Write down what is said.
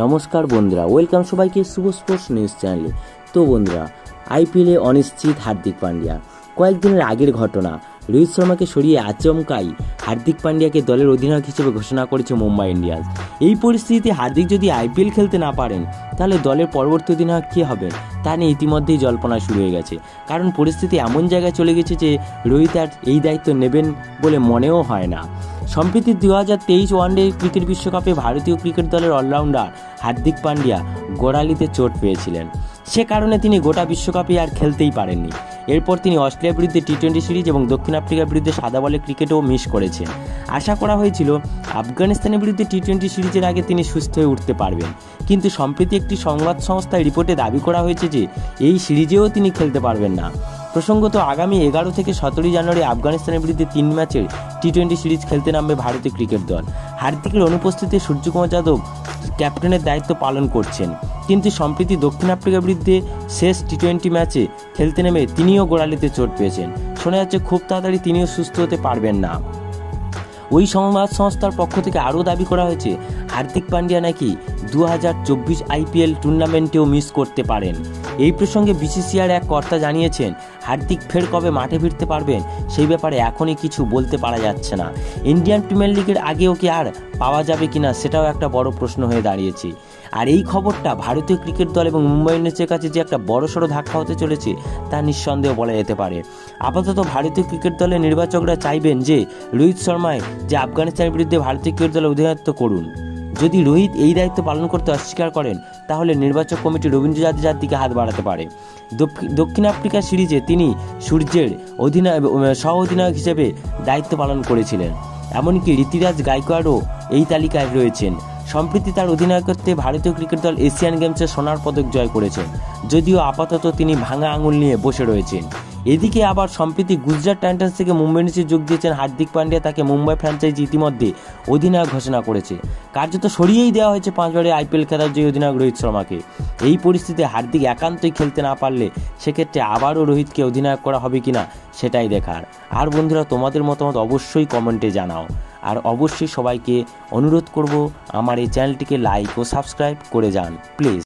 নমস্কার বন্ধুরা, ওয়েলকাম সবাইকে শুভ স্পোর্টস নিউজ চ্যানেলে। তো বন্ধুরা, আইপিএলে অনিশ্চিত হার্দিক পান্ডিয়া। কয়েকদিনের আগের ঘটনা, রোহিত শর্মাকে সরিয়ে আচমকাই হার্দিক পান্ডিয়াকে দলের অধিনায়ক হিসেবে ঘোষণা করেছে মুম্বাই ইন্ডিয়ান্স। এই পরিস্থিতিতে হার্দিক যদি আইপিএল খেলতে না পারেন, তাহলে দলের পরবর্তী অধিনায়ক কী হবেন তা নিয়ে ইতিমধ্যেই জল্পনা শুরু হয়ে গেছে। কারণ পরিস্থিতি এমন জায়গায় চলে গেছে যে রোহিত আর এই দায়িত্ব নেবেন বলে মনেও হয় না। সম্প্রতি 2023 ওয়ানডে ক্রিকেট বিশ্বকাপে ভারতীয় ক্রিকেট দলের অলরাউন্ডার হার্দিক পান্ডিয়া গোড়ালিতে চোট পেয়েছিলেন। সে কারণে তিনি গোটা বিশ্বকাপে আর খেলতেই পারেননি। এরপর তিনি অস্ট্রেলিয়ার বিরুদ্ধে টি-20 সিরিজ এবং দক্ষিণ আফ্রিকার বিরুদ্ধে সাদা বলে ক্রিকেটও মিস করেছেন। আশা করা হয়েছিল আফগানিস্তানের বিরুদ্ধে টি-20 সিরিজের আগে তিনি সুস্থ হয়ে উঠতে পারবেন, কিন্তু সম্প্রতি একটি সংবাদ সংস্থার রিপোর্টে দাবি করা হয়েছে যে এই সিরিজেও তিনি খেলতে পারবেন না। প্রসঙ্গত, আগামী 11 থেকে 17 জানুয়ারি আফগানিস্তানের বিরুদ্ধে 3 ম্যাচের টি-20 সিরিজ খেলতে নামবে ভারতীয় ক্রিকেট দল। হার্দিকের অনুপস্থিতিতে সূর্যকুমার যাদব ক্যাপ্টেনের দায়িত্ব পালন করছেন, কিন্তু সম্প্রতি দক্ষিণ আফ্রিকার বিরুদ্ধে শেষ টি-20 ম্যাচে খেলতে নেমে তিনিও গোড়ালিতে চোট পেয়েছেন। শোনা যাচ্ছে খুব তাড়াতাড়ি তিনিও সুস্থ হতে পারবেন না। ওই সংবাদ সংস্থার পক্ষ থেকে আরও দাবি করা হয়েছে হার্দিক পান্ডিয়া নাকি 2024 আইপিএল টুর্নামেন্টেও মিস করতে পারেন। এই প্রসঙ্গে বিসিসিআইর এক কর্তা জানিয়েছেন, হার্দিক ফের কবে মাঠে ফিরতে পারবেন সেই ব্যাপারে এখনই কিছু বলতে পারা যাচ্ছে না। ইন্ডিয়ান প্রিমিয়ার লিগের আগেও কি আর পাওয়া যাবে কিনা সেটাও একটা বড় প্রশ্ন হয়ে দাঁড়িয়েছে। আর এই খবরটা ভারতীয় ক্রিকেট দল এবং মুম্বাই ইন্ডিয়ান্সের কাছে যে একটা বড়সড় ধাক্কা হতে চলেছে তা নিঃসন্দেহ বলা যেতে পারে। আপাতত ভারতীয় ক্রিকেট দলের নির্বাচকরা চাইবেন যে রোহিত শর্মায় যে আফগানিস্তানের বিরুদ্ধে ভারতীয় ক্রিকেট দলে অধিনায়ত্ব করুন। যদি রোহিত এই দায়িত্ব পালন করতে অস্বীকার করেন, তাহলে নির্বাচক কমিটি রবীন্দ্র জাদেজার দিকে হাত বাড়াতে পারে। দক্ষিণ আফ্রিকা সিরিজে তিনি সূর্যের সহ অধিনায়ক হিসেবে দায়িত্ব পালন করেছিলেন। এমনকি ঋতুরাজ গায়কোয়াড়ও এই তালিকায় রয়েছেন। সম্প্রতি তার অধিনায়কত্বে ভারতীয় ক্রিকেট দল এশিয়ান গেমসে সোনার পদক জয় করেছেন, যদিও আপাতত তিনি ভাঙা আঙুল নিয়ে বসে রয়েছেন। এদিকে আবার সম্প্রতি গুজরাট টাইটান্স থেকে মুম্বাই ইন্ডিয়ান্সে যোগ দিয়েছেন হার্দিক পান্ডিয়া। তাকে মুম্বাই ফ্র্যাঞ্চাইজি ইতিমধ্যে অধিনায়ক ঘোষণা করেছে। কার্যত সরিয়েই দেওয়া হয়েছে 5 বারের আইপিএল খেলার জয়ী অধিনায়ক রোহিত শর্মাকে। এই পরিস্থিতিতে হার্দিক একান্তই খেলতে না পারলে সেক্ষেত্রে আবারও রোহিতকে অধিনায়ক করা হবে কিনা সেটাই দেখার। আর বন্ধুরা, তোমাদের মতামত অবশ্যই কমেন্টে জানাও। আর অবশ্যই সবাইকে অনুরোধ করব আমার এই চ্যানেলটিকে লাইক ও সাবস্ক্রাইব করে যান প্লিজ।